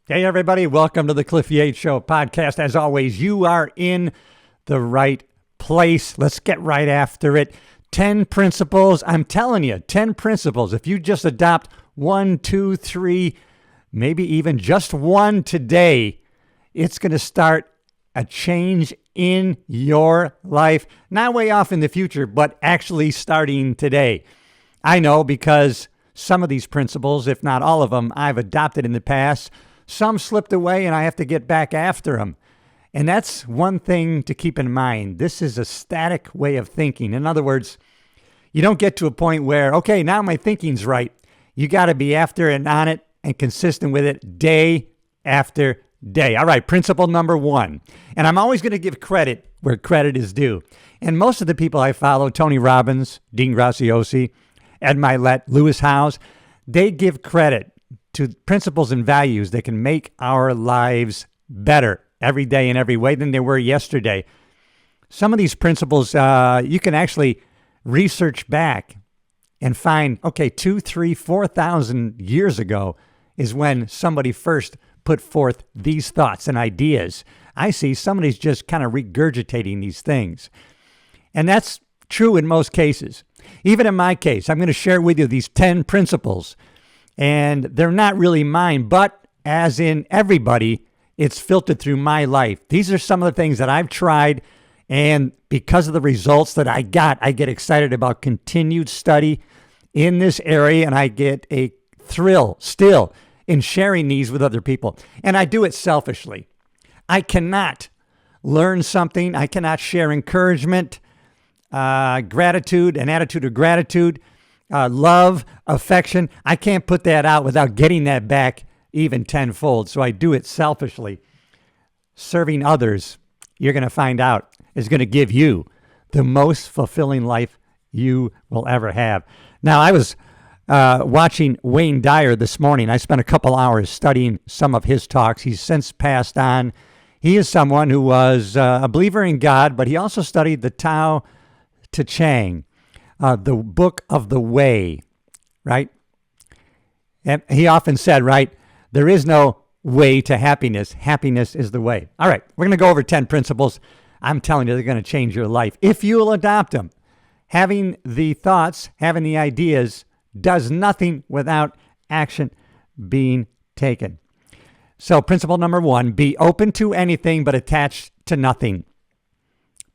Hey, everybody. Welcome to the Cliff Yates Show podcast. As always, you are in the right place. Let's get right after it. 10 principles. I'm telling you, 10 principles. If you just adopt 1, 2, 3, maybe even just one today, it's going to start a change in your life. Not way off in the future, but actually starting today. I know because some of these principles, if not all of them, I've adopted in the past. Some slipped away and I have to get back after them. And that's one thing to keep in mind. This is a static way of thinking. In other words, you don't get to a point where, okay, now my thinking's right. You got to be after and on it and consistent with it day after day. All right, principle number 1. And I'm always going to give credit where credit is due. And most of the people I follow, Tony Robbins, Dean Graziosi, Ed Milet, Lewis Howes, they give credit to principles and values that can make our lives better every day in every way than they were yesterday. Some of these principles, you can actually research back and find, okay, 2, 3, 4,000 years ago is when somebody first put forth these thoughts and ideas. I see somebody's just kind of regurgitating these things. And that's true in most cases. Even in my case, I'm going to share with you these 10 principles. And they're not really mine, but as in everybody, it's filtered through my life. These are some of the things that I've tried, and because of the results that I get excited about continued study in this area, and I get a thrill still in sharing these with other people. And I do it selfishly. I cannot learn something. I cannot share encouragement, gratitude, an attitude of gratitude, love, affection. I can't put that out without getting that back even tenfold. So I do it selfishly. Serving others, you're going to find out, is going to give you the most fulfilling life you will ever have. Now, I was watching Wayne Dyer this morning. I spent a couple hours studying some of his talks. He's since passed on. He is someone who was a believer in God, but he also studied the Tao Te Ching. The book of the way, right? And he often said, right, there is no way to happiness. Happiness is the way. All right, we're going to go over 10 principles. I'm telling you, they're going to change your life if you'll adopt them. Having the thoughts, having the ideas does nothing without action being taken. So principle number 1, be open to anything but attached to nothing.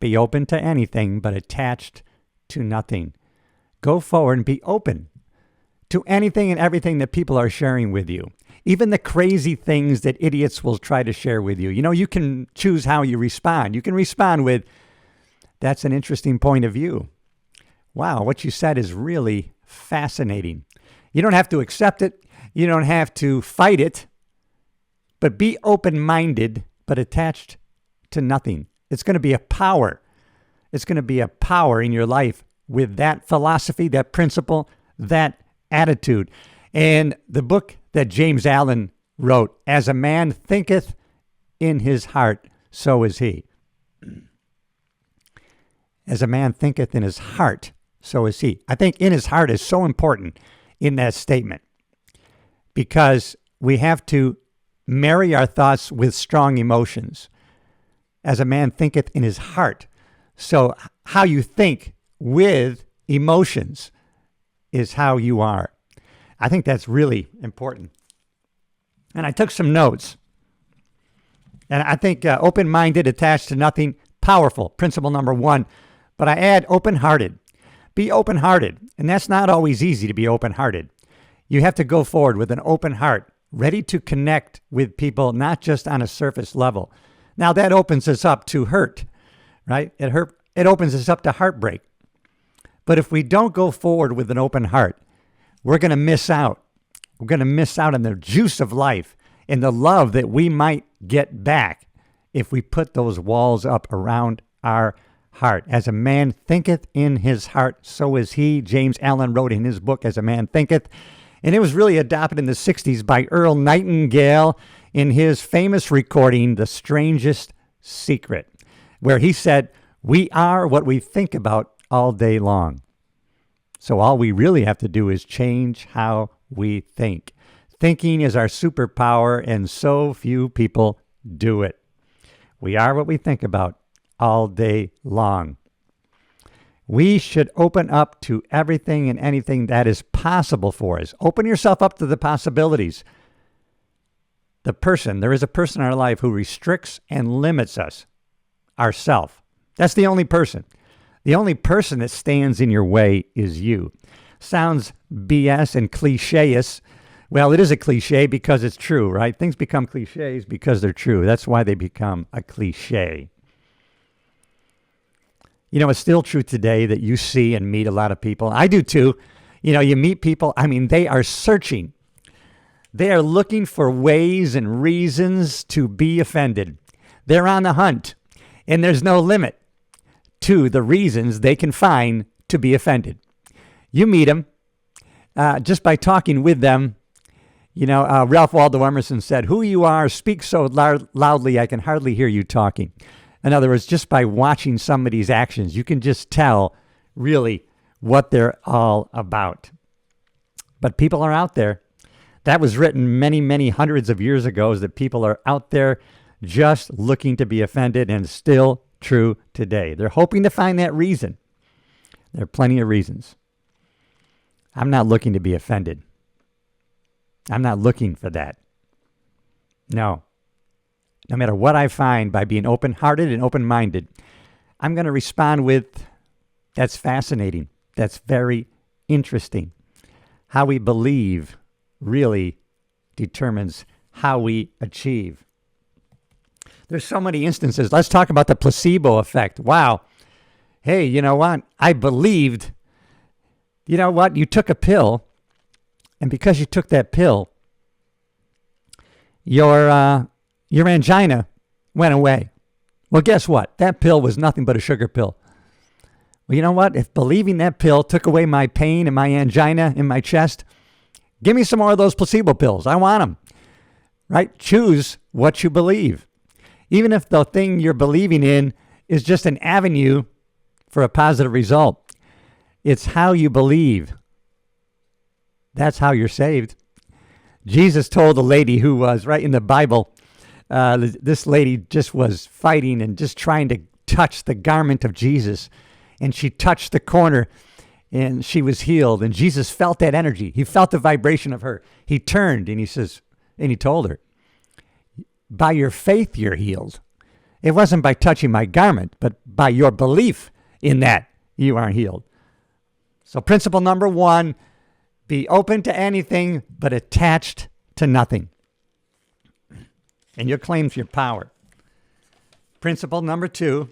Be open to anything but attached to nothing. Go forward and be open to anything and everything that people are sharing with you. Even the crazy things that idiots will try to share with you. You know, you can choose how you respond. You can respond with, that's an interesting point of view. Wow, what you said is really fascinating. You don't have to accept it. You don't have to fight it. But be open-minded, but attached to nothing. It's going to be a power. It's going to be a power in your life with that philosophy, that principle, that attitude. And the book that James Allen wrote, As a Man Thinketh in His Heart, So Is He. As a man thinketh in his heart, so is he. I think in his heart is so important in that statement because we have to marry our thoughts with strong emotions. As a man thinketh in his heart. So how you think with emotions is how you are. I think that's really important. And I took some notes. And I think open-minded, attached to nothing, powerful. Principle number 1. But I add open-hearted. Be open-hearted. And that's not always easy to be open-hearted. You have to go forward with an open heart, ready to connect with people, not just on a surface level. Now that opens us up to hurt, right? It opens us up to heartbreak. But if we don't go forward with an open heart, we're going to miss out. We're going to miss out on the juice of life and the love that we might get back if we put those walls up around our heart. As a man thinketh in his heart, so is he. James Allen wrote in his book, As a Man Thinketh. And it was really adopted in the 60s by Earl Nightingale in his famous recording, The Strangest Secret, where he said, we are what we think about all day long. So all we really have to do is change how we think. Thinking is our superpower, and so few people do it. We are what we think about all day long. We should open up to everything and anything that is possible for us. Open yourself up to the possibilities. There is a person in our life who restricts and limits us, ourself. That's the only person. The only person that stands in your way is you. Sounds BS and cliche-ish. Well, it is a cliche because it's true, right? Things become cliches because they're true. That's why they become a cliche. You know, it's still true today that you see and meet a lot of people. I do too. You know, you meet people, they are searching. They are looking for ways and reasons to be offended. They're on the hunt, and there's no limit to the reasons they can find to be offended. You meet them just by talking with them. You know, Ralph Waldo Emerson said, "Who you are, speak so loudly I can hardly hear you talking." In other words, just by watching somebody's actions, you can just tell really what they're all about. But people are out there. That was written many, many hundreds of years ago, is that people are out there just looking to be offended, and still true today. They're hoping to find that reason. There are plenty of reasons. I'm not looking to be offended. I'm not looking for that. No. No matter what I find, by being open-hearted and open-minded, I'm going to respond with, that's fascinating. That's very interesting. How we believe really determines how we achieve. There's so many instances. Let's talk about the placebo effect. Wow. Hey, you know what? I believed, you know what? You took a pill, and because you took that pill, your angina went away. Well, guess what? That pill was nothing but a sugar pill. Well, you know what? If believing that pill took away my pain and my angina in my chest, give me some more of those placebo pills. I want them. Right? Choose what you believe. Even if the thing you're believing in is just an avenue for a positive result. It's how you believe. That's how you're saved. Jesus told a lady who was, right in the Bible, this lady just was fighting and just trying to touch the garment of Jesus. And she touched the corner and she was healed. And Jesus felt that energy. He felt the vibration of her. He turned and he told her, by your faith, you're healed. It wasn't by touching my garment, but by your belief in that you are healed. So principle number 1, be open to anything, but attached to nothing. And you'll claim your power. Principle number 2,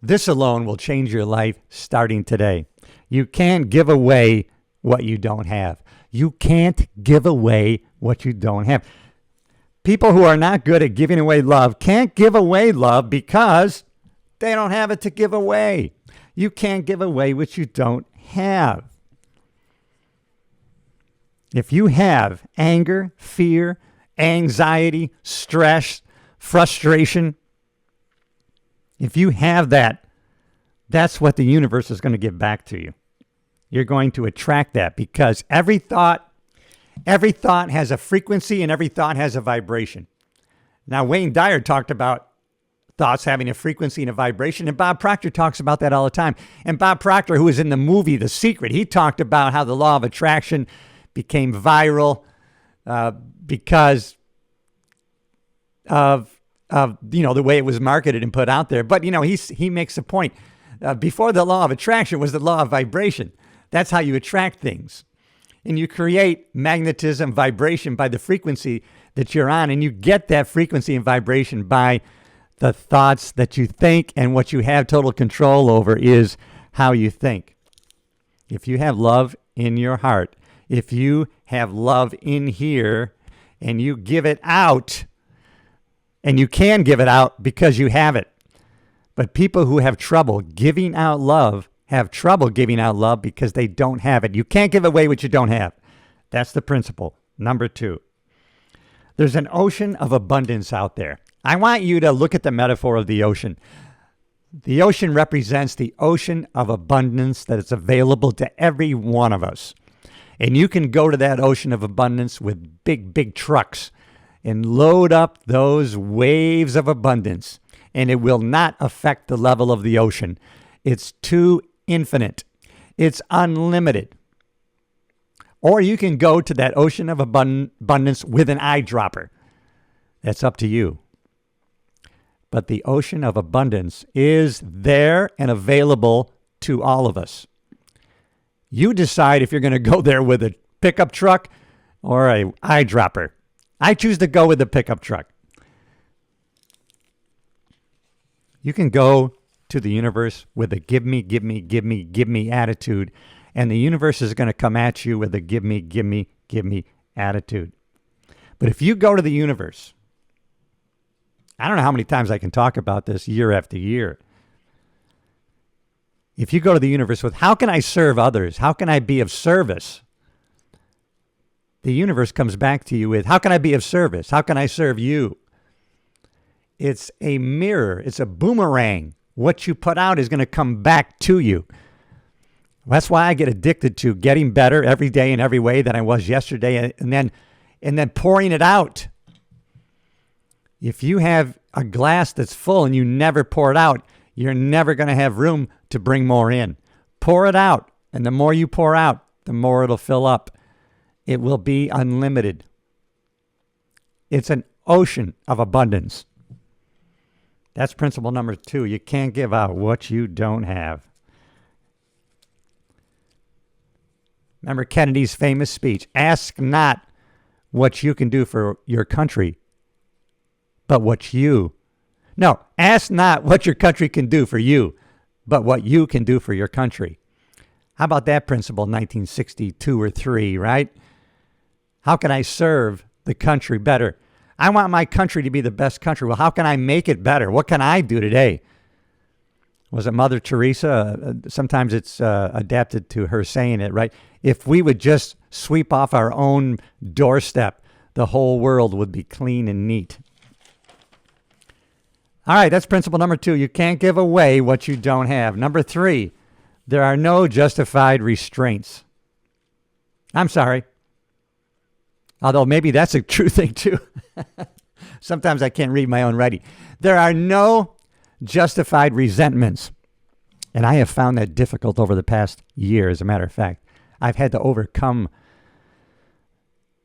this alone will change your life starting today. You can't give away what you don't have. You can't give away what you don't have. People who are not good at giving away love can't give away love because they don't have it to give away. You can't give away what you don't have. If you have anger, fear, anxiety, stress, frustration, if you have that, that's what the universe is going to give back to you. You're going to attract that because every thought has a frequency and every thought has a vibration. Now, Wayne Dyer talked about thoughts having a frequency and a vibration, and Bob Proctor talks about that all the time. And Bob Proctor, who was in the movie The Secret, he talked about how the law of attraction became viral because of the way it was marketed and put out there. But he makes a point. Before the law of attraction was the law of vibration. That's how you attract things. And you create magnetism, vibration by the frequency that you're on. And you get that frequency and vibration by the thoughts that you think. And what you have total control over is how you think. If you have love in your heart, if you have love in here and you give it out, and you can give it out because you have it. But people who have trouble giving out love have trouble giving out love because they don't have it. You can't give away what you don't have. That's the principle. Number 2, there's an ocean of abundance out there. I want you to look at the metaphor of the ocean. The ocean represents the ocean of abundance that is available to every one of us. And you can go to that ocean of abundance with big, big trucks and load up those waves of abundance, and it will not affect the level of the ocean. It's too infinite. It's unlimited. Or you can go to that ocean of abundance with an eyedropper. That's up to you. But the ocean of abundance is there and available to all of us. You decide if you're going to go there with a pickup truck or a eyedropper. I choose to go with the pickup truck. You can go to the universe with a give me, give me, give me, give me attitude, and the universe is going to come at you with a give me, give me, give me attitude. But if you go to the universe, I don't know how many times I can talk about this year after year. If you go to the universe with, how can I serve others? How can I be of service? The universe comes back to you with, how can I be of service? How can I serve you? It's a mirror. It's a boomerang. What you put out is going to come back to you. That's why I get addicted to getting better every day in every way than I was yesterday, and then pouring it out. If you have a glass that's full and you never pour it out, you're never going to have room to bring more in. Pour it out, and the more you pour out, the more it'll fill up. It will be unlimited. It's an ocean of abundance. That's principle number 2. You can't give out what you don't have. Remember Kennedy's famous speech, ask not what you can do for your country, but ask not what your country can do for you, but what you can do for your country. How about that principle, 1962 or 3, right? How can I serve the country better? I want my country to be the best country. Well, how can I make it better? What can I do today? Was it Mother Teresa? Sometimes it's adapted to her saying it, right? If we would just sweep off our own doorstep, the whole world would be clean and neat. All right, that's principle number 2. You can't give away what you don't have. Number 3, there are no justified restraints. I'm sorry. Although maybe that's a true thing too. Sometimes I can't read my own writing. There are no justified resentments. And I have found that difficult over the past year, as a matter of fact. I've had to overcome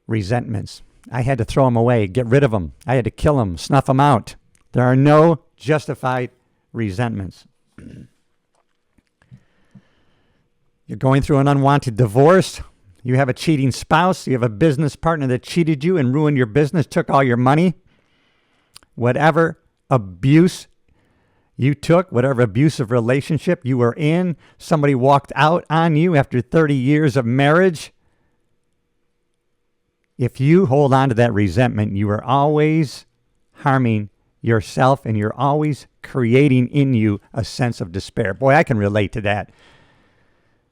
resentments. I had to throw them away, get rid of them. I had to kill them, snuff them out. There are no justified resentments. You're going through an unwanted divorce. You have a cheating spouse. You have a business partner that cheated you and ruined your business, took all your money. Whatever abuse you took, whatever abusive relationship you were in, somebody walked out on you after 30 years of marriage. If you hold on to that resentment, you are always harming yourself, and you're always creating in you a sense of despair. Boy, I can relate to that.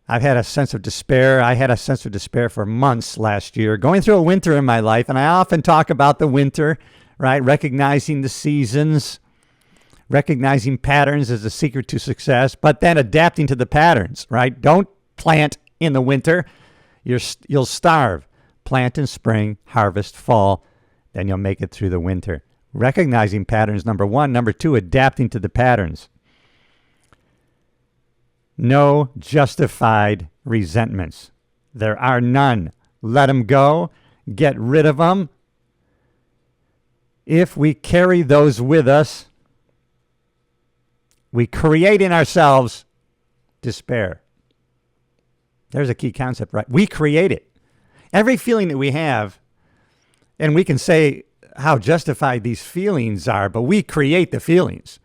I've had a sense of despair. I had a sense of despair for months last year, going through a winter in my life, and I often talk about the winter, right? Recognizing the seasons, recognizing patterns is the secret to success, but then adapting to the patterns, right? Don't plant in the winter. You'll starve. Plant in spring, harvest fall, then you'll make it through the winter. Recognizing patterns, number 1. Number 2, adapting to the patterns. No justified resentments. There are none. Let them go. Get rid of them. If we carry those with us, we create in ourselves despair. There's a key concept, right? We create it. Every feeling that we have, and we can say how justified these feelings are, but we create the feelings.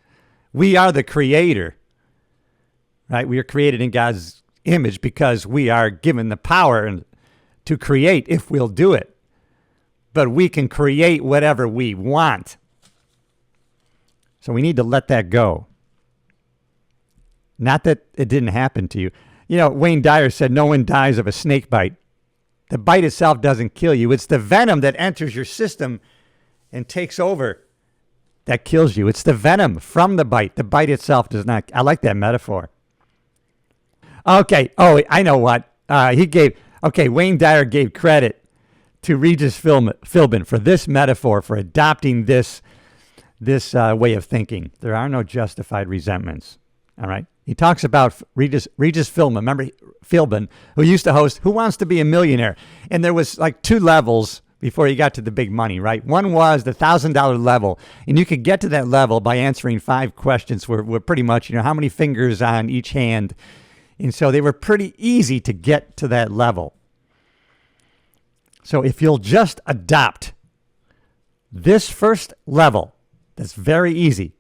We are the creator, right? We are created in God's image because we are given the power to create if we'll do it. But we can create whatever we want. So we need to let that go. Not that it didn't happen to you. You know, Wayne Dyer said, no one dies of a snake bite. The bite itself doesn't kill you. It's the venom that enters your system and takes over that kills you. It's the venom from the bite. The bite itself does not. I like that metaphor. Okay. Oh, I know what. He gave Okay, Wayne Dyer gave credit to Regis Philbin for this metaphor, for adopting this way of thinking. There are no justified resentments. All right. He talks about Regis Philbin. Remember Philbin, who used to host Who Wants to Be a Millionaire? And there was like 2 levels before you got to the big money, right? One was the $1,000 level. And you could get to that level by answering 5 questions were pretty much, how many fingers on each hand. And so they were pretty easy to get to that level. So if you'll just adopt this first level, that's very easy,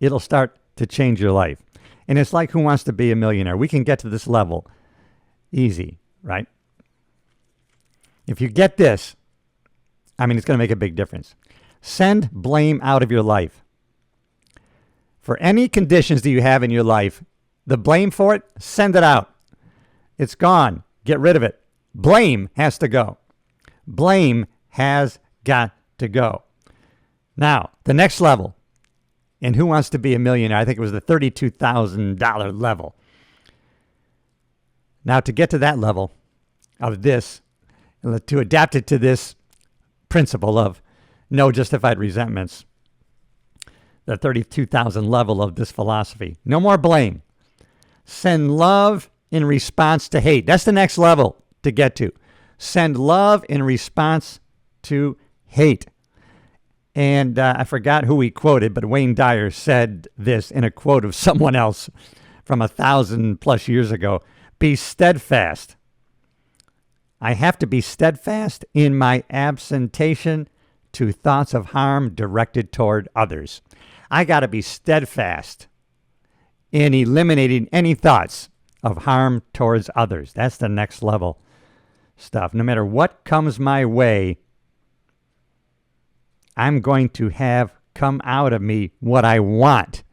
it'll start to change your life. And it's like Who Wants to Be a Millionaire? We can get to this level easy, right? If you get this, it's going to make a big difference. Send blame out of your life. For any conditions that you have in your life, the blame for it, send it out. It's gone. Get rid of it. Blame has to go. Blame has got to go. Now, the next level. And Who Wants to Be a Millionaire? I think it was the $32,000 level. Now, to get to that level of this, to adapt it to this principle of no justified resentments, the 32,000 level of this philosophy. No more blame. Send love in response to hate. That's the next level to get to. Send love in response to hate. And I forgot who he quoted, but Wayne Dyer said this in a quote of someone else from 1,000+ years ago. Be steadfast. I have to be steadfast in my abstention to thoughts of harm directed toward others. I got to be steadfast in eliminating any thoughts of harm towards others. That's the next level stuff. No matter what comes my way, I'm going to have come out of me what I want.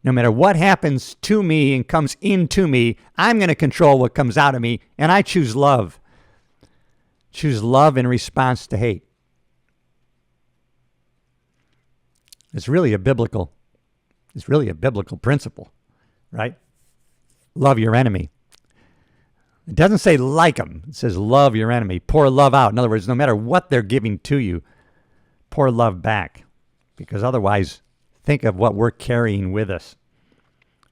No matter what happens to me and comes into me, I'm going to control what comes out of me, and I choose love. Choose love in response to hate. It's really a biblical principle, right? Love your enemy. It doesn't say like them. It says love your enemy. Pour love out. In other words, no matter what they're giving to you, pour love back. Because otherwise, think of what we're carrying with us.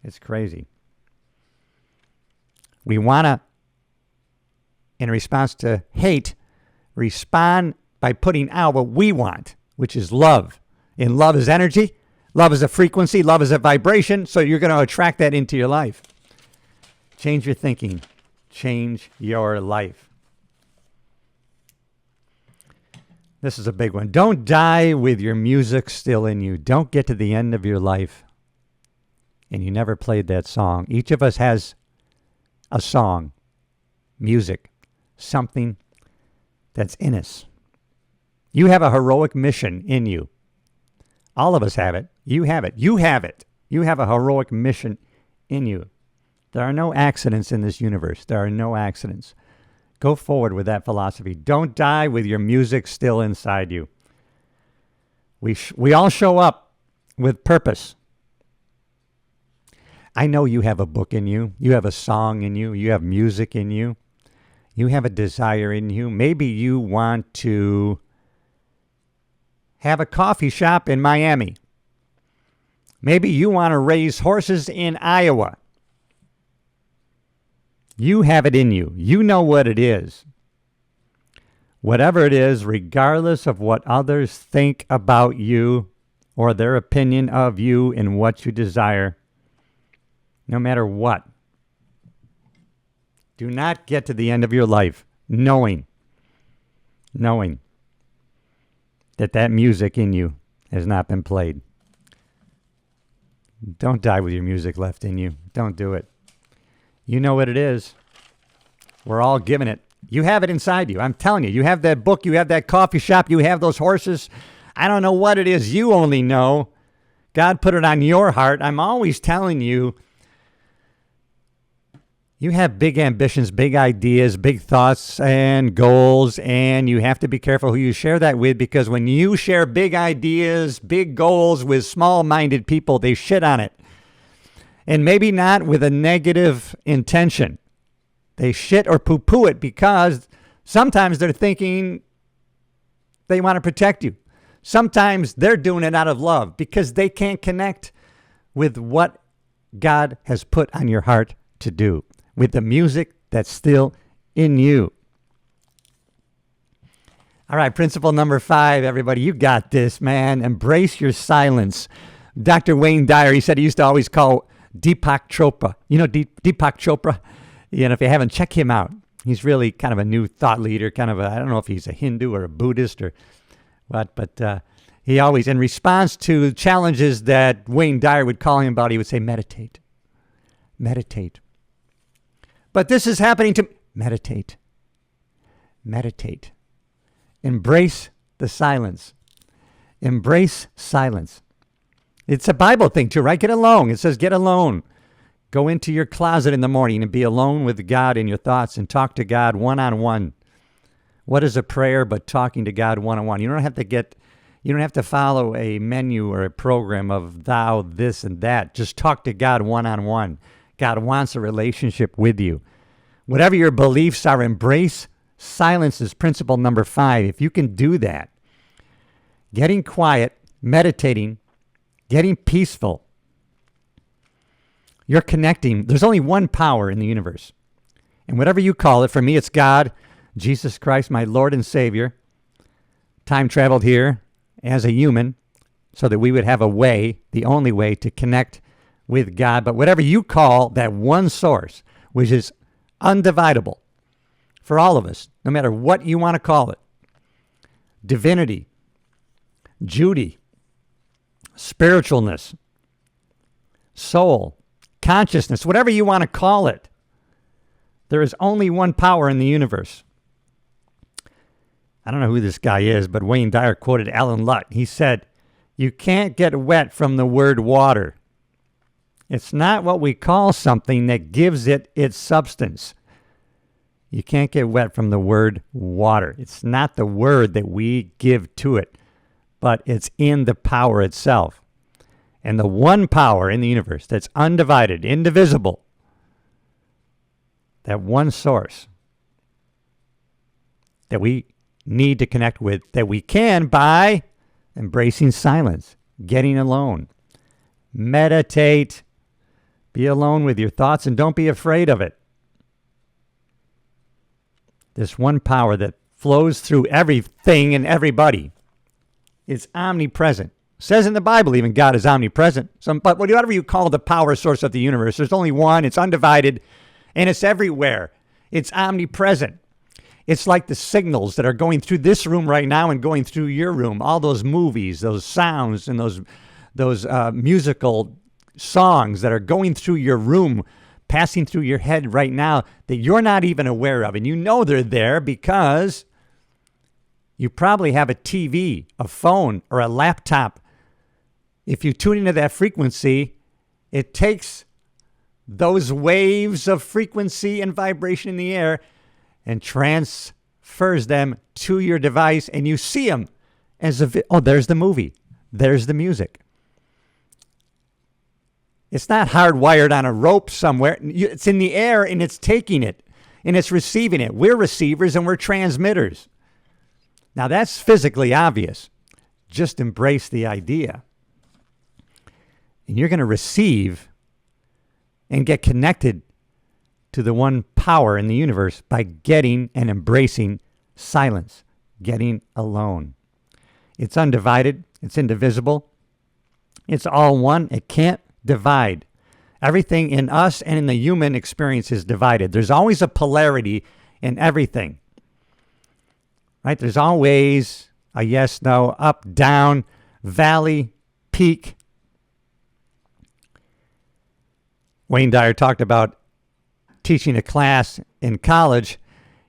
It's crazy. We want to, in response to hate, respond by putting out what we want, which is love. And love is energy. Love is a frequency. Love is a vibration. So you're going to attract that into your life. Change your thinking. Change your life. This is a big one. Don't die with your music still in you. Don't get to the end of your life and you never played that song. Each of us has a song, music, something that's in us. You have a heroic mission in you. All of us have it. You have it. You have it. You have a heroic mission in you. There are no accidents in this universe. There are no accidents. Go forward with that philosophy. Don't die with your music still inside you. We all show up with purpose. I know you have a book in you. You have a song in you. You have music in you. You have a desire in you. Maybe you want to have a coffee shop in Miami. Maybe you want to raise horses in Iowa. You have it in you. You know what it is. Whatever it is, regardless of what others think about you or their opinion of you and what you desire, no matter what, do not get to the end of your life knowing that music in you has not been played. Don't die with your music left in you. Don't do it. You know what it is. We're all giving it. You have it inside you. I'm telling you. You have that book. You have that coffee shop. You have those horses. I don't know what it is. You only know. God put it on your heart. I'm always telling you. You have big ambitions, big ideas, big thoughts and goals, and you have to be careful who you share that with, because when you share big ideas, big goals with small-minded people, they shit on it. And maybe not with a negative intention. They shit or poo-poo it because sometimes they're thinking they want to protect you. Sometimes they're doing it out of love because they can't connect with what God has put on your heart to do, with the music that's still in you. All right, principle number 5, everybody. You got this, man. Embrace your silence. Dr. Wayne Dyer, he said he used to always call Deepak Chopra. You know Deepak Chopra? You know, if you haven't, check him out. He's really kind of a new thought leader, kind of I don't know if he's a Hindu or a Buddhist or what, but he always, in response to challenges that Wayne Dyer would call him about, he would say, meditate. Meditate. But this is happening to meditate. Meditate. Embrace the silence. Embrace silence. It's a Bible thing too, right? Get alone. It says get alone. Go into your closet in the morning and be alone with God in your thoughts and talk to God one-on-one. What is a prayer but talking to God one-on-one? You don't have to follow a menu or a program of thou, this, and that. Just talk to God one-on-one. God wants a relationship with you. Whatever your beliefs are, embrace silence is principle number 5. If you can do that, getting quiet, meditating, getting peaceful, you're connecting. There's only one power in the universe. And whatever you call it, for me, it's God, Jesus Christ, my Lord and Savior. Time traveled here as a human so that we would have a way, the only way to connect with God. But whatever you call that one source, which is undividable for all of us, no matter what you want to call it, divinity, Judy, spiritualness, soul, consciousness, whatever you want to call it, there is only one power in the universe. I don't know who this guy is, but Wayne Dyer quoted Alan Lutt. He said, you can't get wet from the word water. It's not what we call something that gives it its substance. You can't get wet from the word water. It's not the word that we give to it, but it's in the power itself. And the one power in the universe that's undivided, indivisible, that one source that we need to connect with, that we can by embracing silence, getting alone, meditate, be alone with your thoughts, and don't be afraid of it. This one power that flows through everything and everybody is omnipresent. Says in the Bible, even God is omnipresent. But whatever you call the power source of the universe, there's only one. It's undivided, and it's everywhere. It's omnipresent. It's like the signals that are going through this room right now and going through your room. All those movies, those sounds, and those musical songs that are going through your room, passing through your head right now that you're not even aware of. And you know they're there because you probably have a TV, a phone, or a laptop. If you tune into that frequency, it takes those waves of frequency and vibration in the air and transfers them to your device, and you see them as if, there's the movie, there's the music. It's not hardwired on a rope somewhere. It's in the air, and it's taking it, and it's receiving it. We're receivers, and we're transmitters. Now, that's physically obvious. Just embrace the idea. And you're going to receive and get connected to the one power in the universe by getting and embracing silence, getting alone. It's undivided. It's indivisible. It's all one. It can't divide. Everything in us and in the human experience is divided. There's always a polarity in everything. Right? There's always a yes, no, up, down, valley, peak. Wayne Dyer talked about teaching a class in college,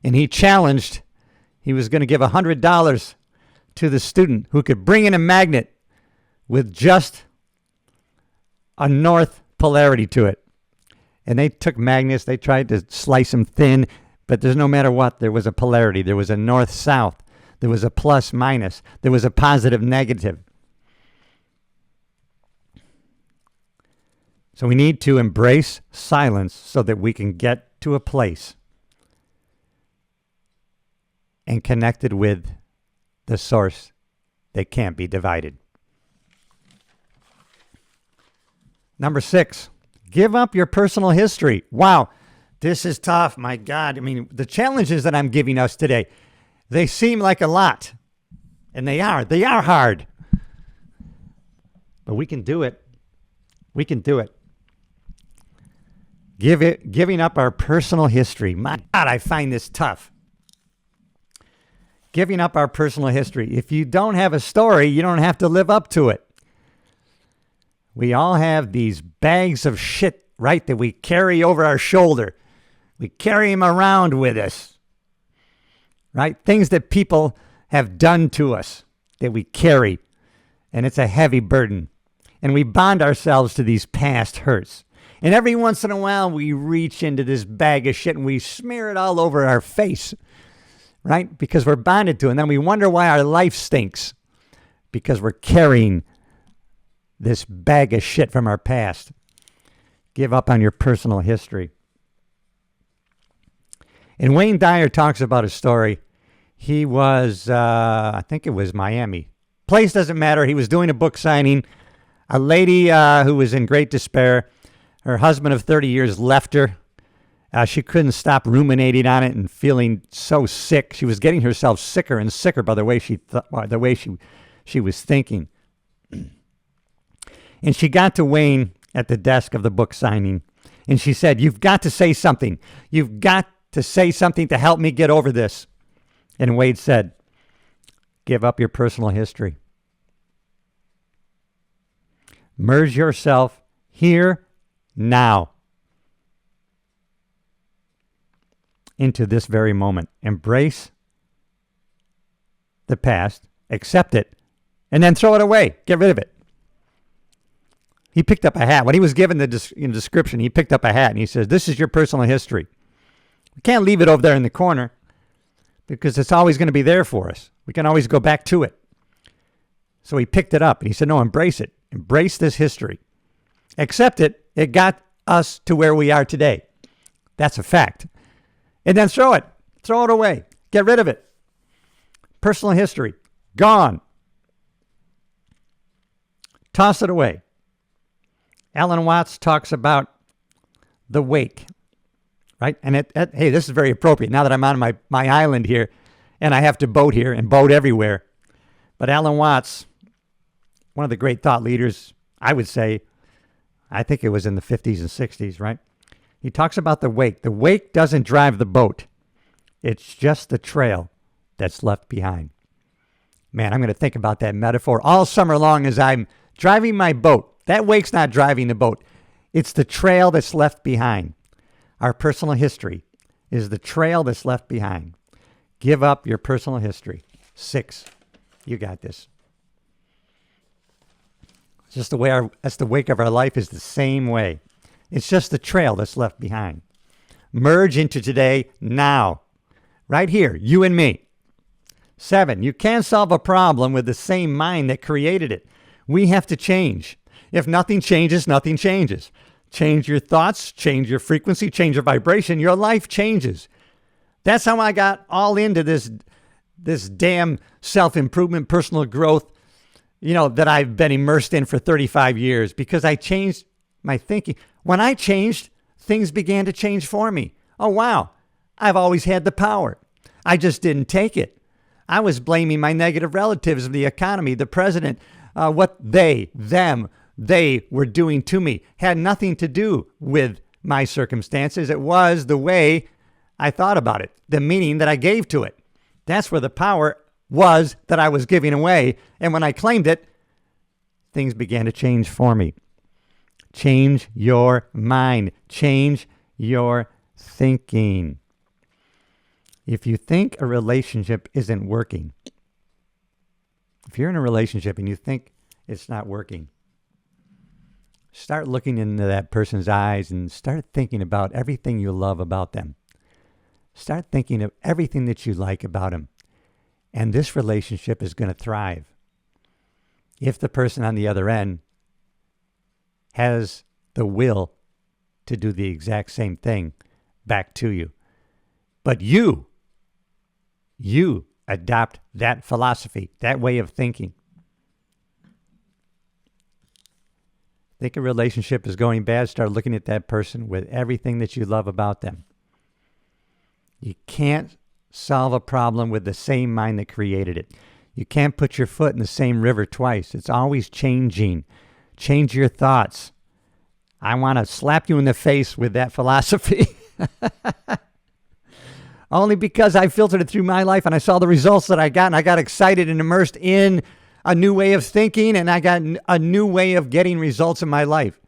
and he was going to give $100 to the student who could bring in a magnet with just a north polarity to it. And they took magnets, they tried to slice them thin, but there's no matter what, there was a polarity. There was a north-south. There was a plus-minus. There was a positive-negative. So we need to embrace silence so that we can get to a place and connected with the source that can't be divided. Number 6, give up your personal history. Wow, this is tough. My God. I mean, the challenges that I'm giving us today, they seem like a lot. And they are. They are hard. But we can do it. We can do it. Giving up our personal history. My God, I find this tough. Giving up our personal history. If you don't have a story, you don't have to live up to it. We all have these bags of shit, right, that we carry over our shoulder. We carry them around with us, right? Things that people have done to us that we carry, and it's a heavy burden. And we bond ourselves to these past hurts. And every once in a while, we reach into this bag of shit and we smear it all over our face, right? Because we're bonded to it. And then we wonder why our life stinks, because we're carrying this bag of shit from our past. Give up on your personal history. And Wayne Dyer talks about a story. He was, I think it was Miami. Place doesn't matter. He was doing a book signing. A lady who was in great despair. Her husband of 30 years left her. She couldn't stop ruminating on it and feeling so sick. She was getting herself sicker and sicker by the way she was thinking. And she got to Wayne at the desk of the book signing, and she said, "You've got to say something. You've got to say something to help me get over this." And Wade said, "Give up your personal history. Merge yourself here, now, into this very moment. Embrace the past, accept it, and then throw it away. Get rid of it." He picked up a hat. When he was given the description, he picked up a hat and he says, "This is your personal history. We can't leave it over there in the corner because it's always going to be there for us. We can always go back to it." So he picked it up and he said, "No, embrace it. Embrace this history. Accept it. It got us to where we are today. That's a fact. And then throw it. Throw it away. Get rid of it. Personal history. Gone. Toss it away." Alan Watts talks about the wake, right? And hey, this is very appropriate now that I'm on my island here and I have to boat here and boat everywhere. But Alan Watts, one of the great thought leaders, I would say, I think it was in the 50s and 60s, right? He talks about the wake. The wake doesn't drive the boat. It's just the trail that's left behind. Man, I'm going to think about that metaphor all summer long as I'm driving my boat. That wake's not driving the boat. It's the trail that's left behind. Our personal history is the trail that's left behind. Give up your personal history. 6. You got this. It's just the way that's the wake of our life is the same way. It's just the trail that's left behind. Merge into today now. Right here, you and me. 7, you can't solve a problem with the same mind that created it. We have to change. If nothing changes, nothing changes. Change your thoughts, change your frequency, change your vibration, your life changes. That's how I got all into this damn self-improvement, personal growth, that I've been immersed in for 35 years because I changed my thinking. When I changed, things began to change for me. Oh, wow. I've always had the power. I just didn't take it. I was blaming my negative relatives of the economy, the president, what they were doing to me. Had nothing to do with my circumstances. It was the way I thought about it, the meaning that I gave to it. That's where the power was that I was giving away. And when I claimed it, things began to change for me. Change your mind. Change your thinking. If you think a relationship isn't working, if you're in a relationship and you think it's not working, start looking into that person's eyes and start thinking about everything you love about them. Start thinking of everything that you like about them. And this relationship is going to thrive. If the person on the other end has the will to do the exact same thing back to you. But you you adopt that philosophy, that way of thinking. Think a relationship is going bad, start looking at that person with everything that you love about them. You can't solve a problem with the same mind that created it. You can't put your foot in the same river twice. It's always changing. Change your thoughts. I want to slap you in the face with that philosophy. Only because I filtered it through my life and I saw the results that I got, and I got excited and immersed in a new way of thinking, and I got a new way of getting results in my life.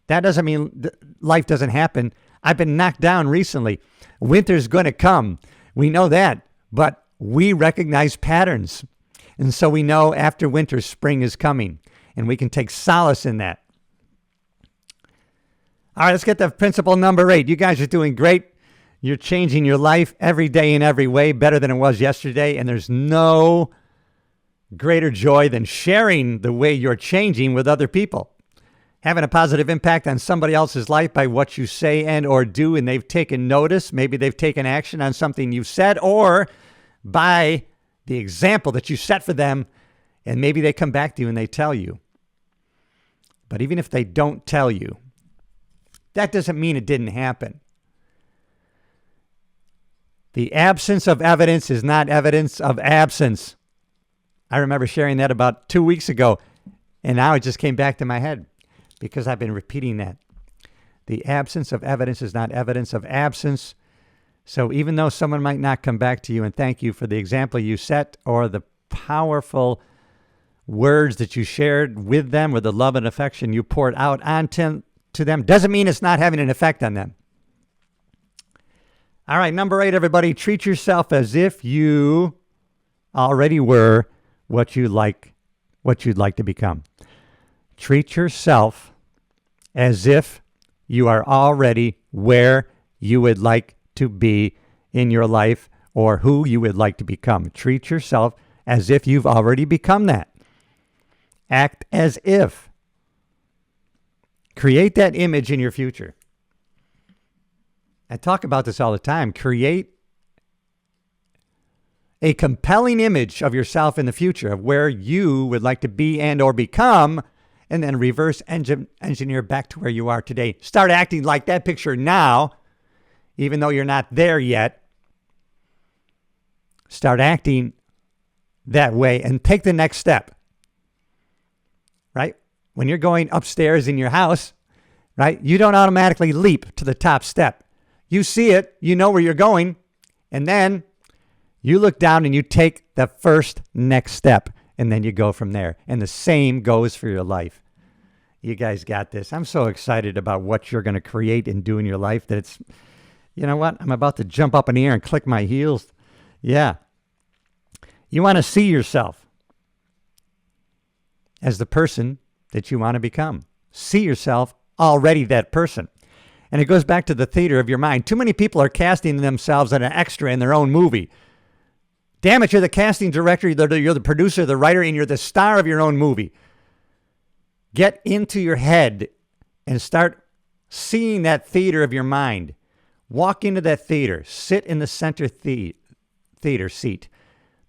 That doesn't mean life doesn't happen. I've been knocked down recently. Winter's going to come. We know that, but we recognize patterns. And so we know after winter, spring is coming, and we can take solace in that. All right, let's get to principle number 8. You guys are doing great. You're changing your life every day in every way, better than it was yesterday, and there's no greater joy than sharing the way you're changing with other people. Having a positive impact on somebody else's life by what you say and or do, and they've taken notice. Maybe they've taken action on something you said, or by the example that you set for them, and maybe they come back to you and they tell you. But even if they don't tell you, that doesn't mean it didn't happen. The absence of evidence is not evidence of absence. I remember sharing that about 2 weeks ago, and now it just came back to my head because I've been repeating that. The absence of evidence is not evidence of absence. So even though someone might not come back to you and thank you for the example you set or the powerful words that you shared with them or the love and affection you poured out onto them, doesn't mean it's not having an effect on them. All right, number 8, everybody, treat yourself as if you already were what you'd like to become. Treat yourself as if you are already where you would like to be in your life or who you would like to become. Treat yourself as if you've already become that. Act as if. Create that image in your future. I talk about this all the time. Create a compelling image of yourself in the future of where you would like to be and or become, and then reverse engineer back to where you are today. Start acting like that picture now, even though you're not there yet. Start acting that way and take the next step, right? When you're going upstairs in your house, right, you don't automatically leap to the top step. You see it, you know where you're going, and then you look down and you take the first next step, and then you go from there. And the same goes for your life. You guys got this. I'm so excited about what you're going to create and do in your life that it's, you know what? I'm about to jump up in the air and click my heels. Yeah. You want to see yourself as the person that you want to become. See yourself already that person. And it goes back to the theater of your mind. Too many people are casting themselves as an extra in their own movie. Damn it, you're the casting director, you're the producer, the writer, and you're the star of your own movie. Get into your head and start seeing that theater of your mind. Walk into that theater. Sit in the center theater seat.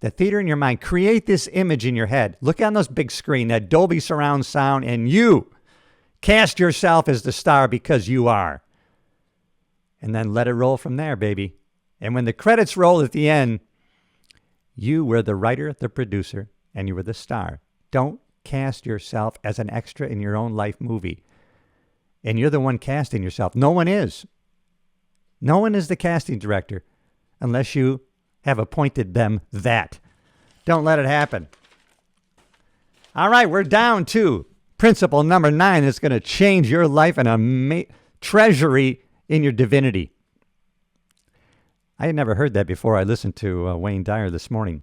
The theater in your mind. Create this image in your head. Look on those big screen, that Dolby surround sound, and you cast yourself as the star because you are. And then let it roll from there, baby. And when the credits roll at the end, you were the writer, the producer, and you were the star. Don't cast yourself as an extra in your own life movie. And you're the one casting yourself. No one is. No one is the casting director unless you have appointed them that. Don't let it happen. All right, we're down to principle number 9 that's going to change your life and a treasury in your divinity. I had never heard that before I listened to Wayne Dyer this morning.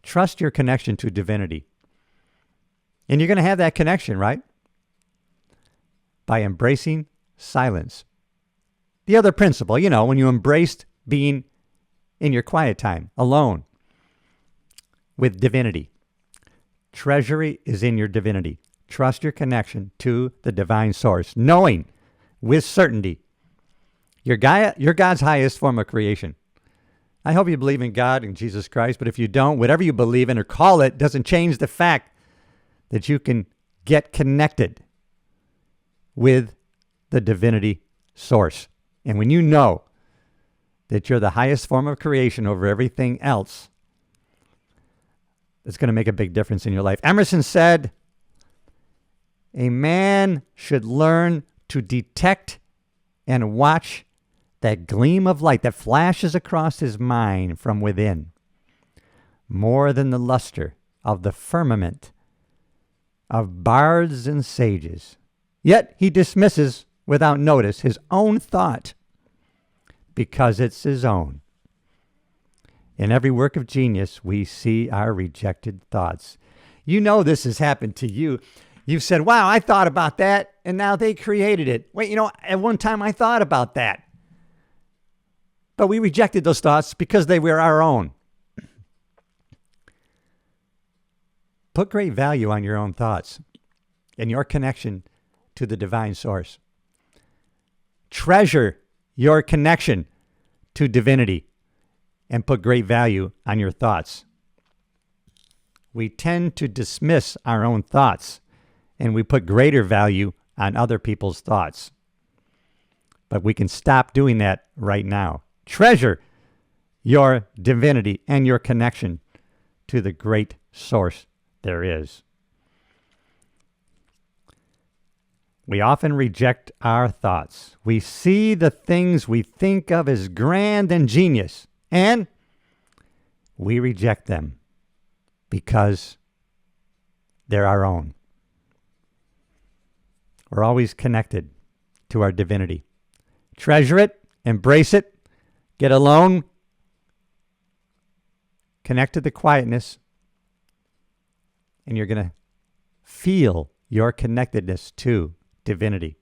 Trust your connection to divinity. And you're going to have that connection, right? By embracing silence. The other principle, you know, when you embraced being in your quiet time, alone, with divinity. Treasury is in your divinity. Trust your connection to the divine source, knowing with certainty you're God's highest form of creation. I hope you believe in God and Jesus Christ, but if you don't, whatever you believe in or call it doesn't change the fact that you can get connected with the divinity source. And when you know that you're the highest form of creation over everything else, it's going to make a big difference in your life. Emerson said, a man should learn to detect and watch that gleam of light that flashes across his mind from within, more than the luster of the firmament of bards and sages. Yet he dismisses without notice his own thought because it's his own. In every work of genius, we see our rejected thoughts. You know this has happened to you. You've said, wow, I thought about that, and now they created it. Wait, at one time I thought about that. But we rejected those thoughts because they were our own. Put great value on your own thoughts and your connection to the divine source. Treasure your connection to divinity and put great value on your thoughts. We tend to dismiss our own thoughts and we put greater value on other people's thoughts. But we can stop doing that right now. Treasure your divinity and your connection to the great source there is. We often reject our thoughts. We see the things we think of as grand and genius, and we reject them because they're our own. We're always connected to our divinity. Treasure it, embrace it, get alone, connect to the quietness, and you're going to feel your connectedness to divinity.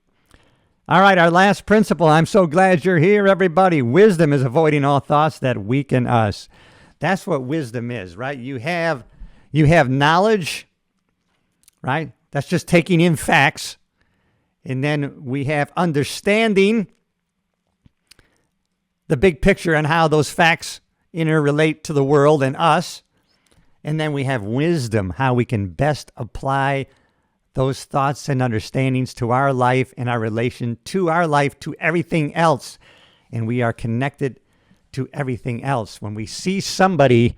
All right, our last principle. I'm so glad you're here, everybody. Wisdom is avoiding all thoughts that weaken us. That's what wisdom is, right? You have knowledge, right? That's just taking in facts. And then we have understanding, the big picture and how those facts interrelate to the world and us. And then we have wisdom, how we can best apply those thoughts and understandings to our life and our relation to our life, to everything else. And we are connected to everything else. When we see somebody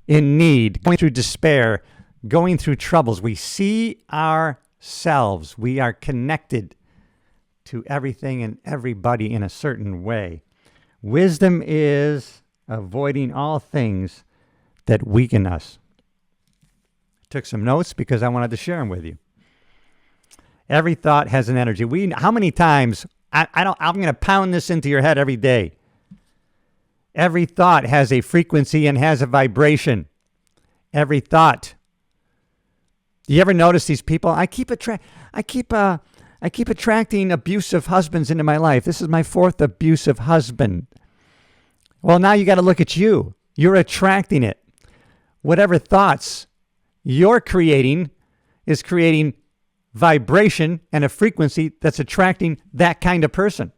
in need, going through despair, going through troubles, we see ourselves. We are connected to everything and everybody in a certain way. Wisdom is avoiding all things that weaken us. I took some notes because I wanted to share them with you. Every thought has an energy. How many times, I'm going to pound this into your head every day. Every thought has a frequency and has a vibration. Every thought. Do you ever notice these people? I keep attracting abusive husbands into my life. This is my fourth abusive husband. Well, now you got to look at you. You're attracting it. Whatever thoughts you're creating is creating vibration and a frequency that's attracting that kind of person.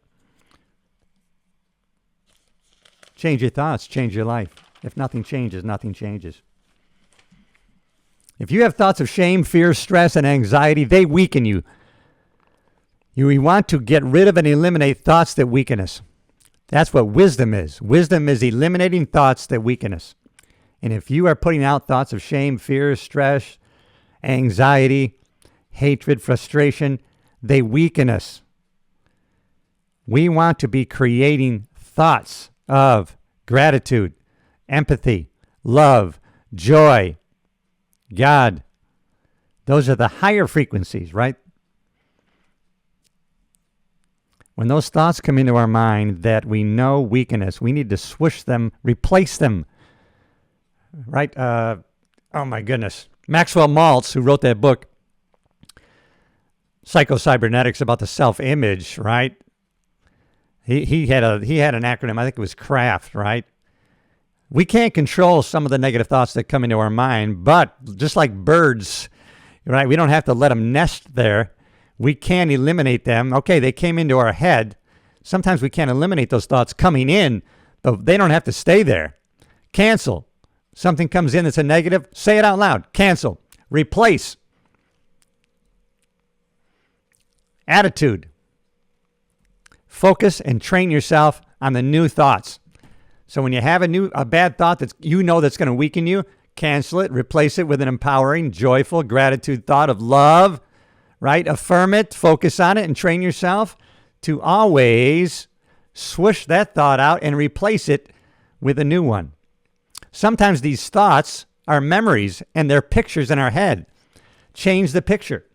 Change your thoughts, change your life. If nothing changes, nothing changes. If you have thoughts of shame, fear, stress, and anxiety, they weaken you. We want to get rid of and eliminate thoughts that weaken us. That's what wisdom is. Wisdom is eliminating thoughts that weaken us. And if you are putting out thoughts of shame, fear, stress, anxiety, hatred, frustration, they weaken us. We want to be creating thoughts of gratitude, empathy, love, joy, God. Those are the higher frequencies, right? When those thoughts come into our mind that we know weaken us, we need to swoosh them, replace them, right? Oh my goodness. Maxwell Maltz, who wrote that book, Psycho-Cybernetics, about the self-image, right? He had an acronym, I think it was CRAFT, right? We can't control some of the negative thoughts that come into our mind, but just like birds, right? We don't have to let them nest there. We can eliminate them. Okay, they came into our head. Sometimes we can't eliminate those thoughts coming in, but they don't have to stay there. Cancel. Something comes in that's a negative, say it out loud. Cancel. Replace. Attitude. Focus and train yourself on the new thoughts. So when you have a bad thought that's that's going to weaken you, cancel it, replace it with an empowering, joyful, gratitude thought of love, right? Affirm it, focus on it, and train yourself to always swoosh that thought out and replace it with a new one. Sometimes these thoughts are memories and they're pictures in our head. Change the picture.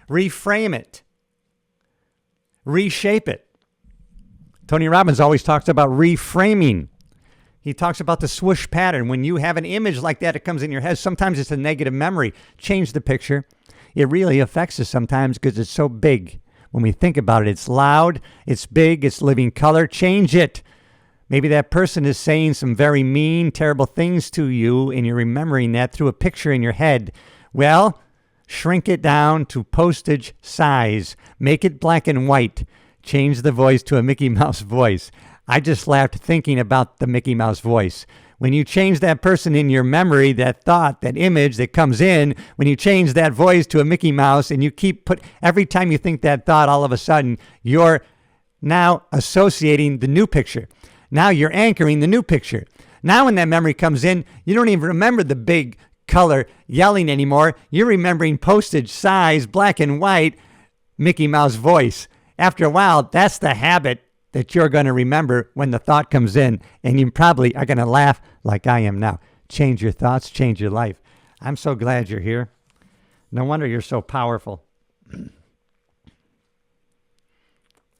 Reframe it. Reshape it. Tony Robbins always talks about reframing. He talks about the swoosh pattern. When you have an image like that, it comes in your head. Sometimes it's a negative memory. Change the picture. It really affects us sometimes because it's so big. When we think about it, it's loud, it's big, it's living color. Change it. Maybe that person is saying some very mean, terrible things to you, and you're remembering that through a picture in your head. Well, shrink it down to postage size. Make it black and white. Change the voice to a Mickey Mouse voice. I just laughed thinking about the Mickey Mouse voice. When you change that person in your memory, that thought, that image that comes in, when you change that voice to a Mickey Mouse and you every time you think that thought, all of a sudden, you're now associating the new picture. Now you're anchoring the new picture. Now when that memory comes in, you don't even remember the big color yelling anymore. You're remembering postage size, black and white, Mickey Mouse voice. After a while, that's the habit that you're going to remember when the thought comes in, and you probably are going to laugh like I am now. Change your thoughts, change your life. I'm so glad you're here. No wonder you're so powerful.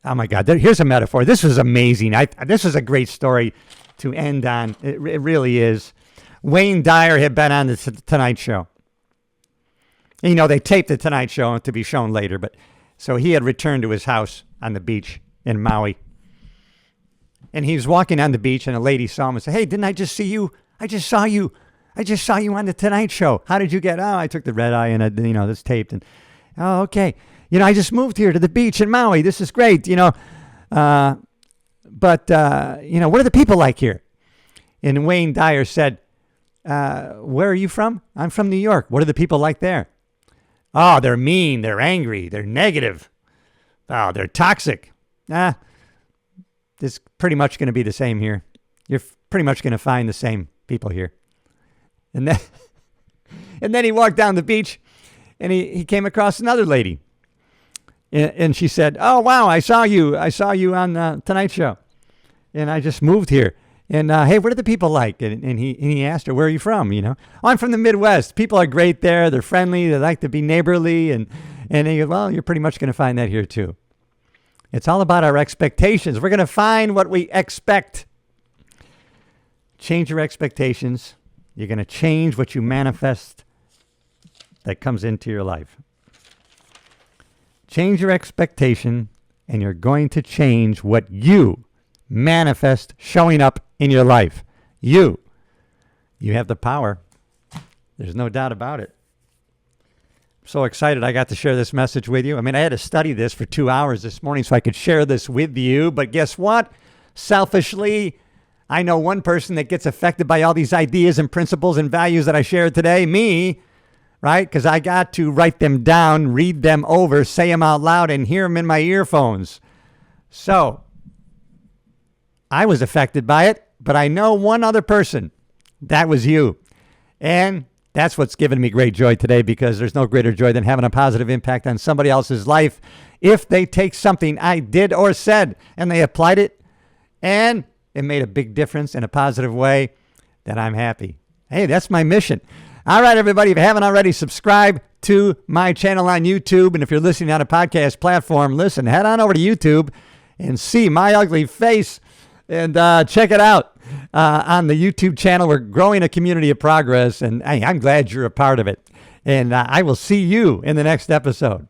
Oh my God, here's a metaphor. This was amazing. This was a great story to end on. It really is. Wayne Dyer had been on the Tonight Show. You know, they taped the Tonight Show to be shown later, but so he had returned to his house on the beach in Maui. And he was walking on the beach, and a lady saw him and said, "Hey, didn't I just see you? I just saw you on the Tonight Show. How did you get?" "Oh, I took the red eye, and this taped." And "Oh, okay. I just moved here to the beach in Maui. This is great. But what are the people like here?" And Wayne Dyer said, "Where are you from?" "I'm from New York." "What are the people like there?" "Oh, they're mean. They're angry. They're negative. Oh, they're toxic." It's pretty much going to be the same here. You're pretty much going to find the same people here. And then he walked down the beach, and he came across another lady. And she said, "Oh, wow, I saw you on the Tonight Show. And I just moved here. And, hey, what are the people like?" And he asked her, "Where are you from?" "Oh, I'm from the Midwest. People are great there. They're friendly. They like to be neighborly." And he goes, "Well, you're pretty much going to find that here, too." It's all about our expectations. We're going to find what we expect. Change your expectations. You're going to change what you manifest that comes into your life. Change your expectation, and you're going to change what you manifest showing up in your life. You have the power. There's no doubt about it. So excited I got to share this message with you. I had to study this for 2 hours this morning so I could share this with you. But guess what? Selfishly, I know one person that gets affected by all these ideas and principles and values that I shared today, me, right? Because I got to write them down, read them over, say them out loud, and hear them in my earphones. So I was affected by it, but I know one other person. That was you. And that's what's given me great joy today, because there's no greater joy than having a positive impact on somebody else's life if they take something I did or said and they applied it and it made a big difference in a positive way. Then I'm happy. Hey, that's my mission. All right, everybody, if you haven't already, subscribe to my channel on YouTube. And if you're listening on a podcast platform, listen, head on over to YouTube and see my ugly face and check it out. On the YouTube channel. We're growing a community of progress, and hey, I'm glad you're a part of it. And I will see you in the next episode.